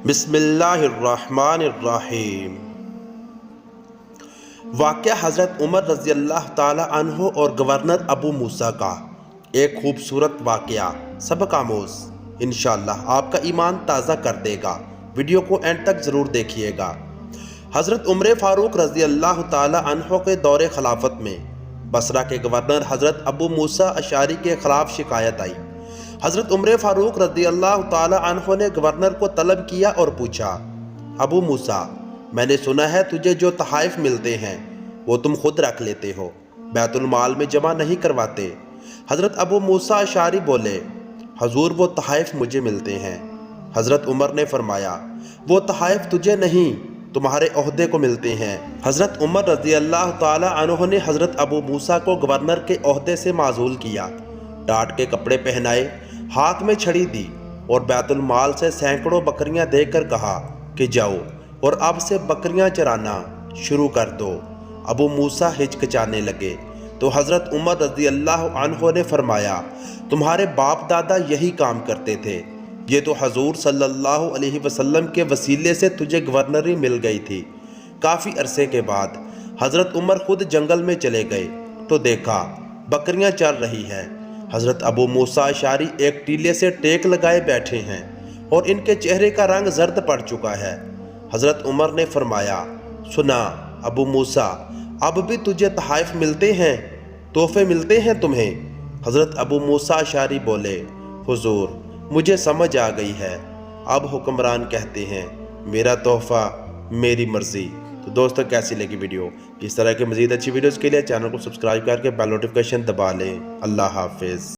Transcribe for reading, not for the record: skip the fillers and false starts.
بسم اللہ الرحمن الرحیم۔ واقعہ حضرت عمر رضی اللہ تعالی عنہ اور گورنر ابو موسیٰ کا ایک خوبصورت واقعہ، سبق آموز، انشاءاللہ آپ کا ایمان تازہ کر دے گا۔ ویڈیو کو اینڈ تک ضرور دیکھیے گا۔ حضرت عمر فاروق رضی اللہ تعالی عنہ کے دور خلافت میں بصرہ کے گورنر حضرت ابو موسیٰ اشعری کے خلاف شکایت آئی۔ حضرت عمر فاروق رضی اللہ تعالی عنہ نے گورنر کو طلب کیا اور پوچھا، ابو موسیٰ، میں نے سنا ہے تجھے جو تحائف ملتے ہیں وہ تم خود رکھ لیتے ہو، بیت المال میں جمع نہیں کرواتے۔ حضرت ابو موسیٰ اشعری بولے، حضور وہ تحائف مجھے ملتے ہیں۔ حضرت عمر نے فرمایا، وہ تحائف تجھے نہیں تمہارے عہدے کو ملتے ہیں۔ حضرت عمر رضی اللہ تعالی عنہ نے حضرت ابو موسیٰ کو گورنر کے عہدے سے معزول کیا، ٹاٹ کے کپڑے پہنائے، ہاتھ میں چھڑی دی اور بیت المال سے سینکڑوں بکریاں دے کر کہا کہ جاؤ اور اب سے بکریاں چرانا شروع کر دو۔ ابو موسیٰ ہچکچانے لگے تو حضرت عمر رضی اللہ عنہ نے فرمایا، تمہارے باپ دادا یہی کام کرتے تھے، یہ تو حضور صلی اللہ علیہ وسلم کے وسیلے سے تجھے گورنری مل گئی تھی۔ کافی عرصے کے بعد حضرت عمر خود جنگل میں چلے گئے تو دیکھا بکریاں چر رہی ہیں۔ حضرت ابو موسیٰ اشعری ایک ٹیلے سے ٹیک لگائے بیٹھے ہیں اور ان کے چہرے کا رنگ زرد پڑ چکا ہے۔ حضرت عمر نے فرمایا، سنا ابو موسیٰ، اب بھی تجھے تحائف ملتے ہیں، تحفے ملتے ہیں تمہیں؟ حضرت ابو موسیٰ اشعری بولے، حضور مجھے سمجھ آ گئی ہے، اب حکمران کہتے ہیں میرا تحفہ میری مرضی۔ تو دوستو کیسی لگی ویڈیو؟ اس طرح کے مزید اچھی ویڈیوز کے لیے چینل کو سبسکرائب کر کے بیل نوٹیفیکیشن دبا لیں۔ اللہ حافظ۔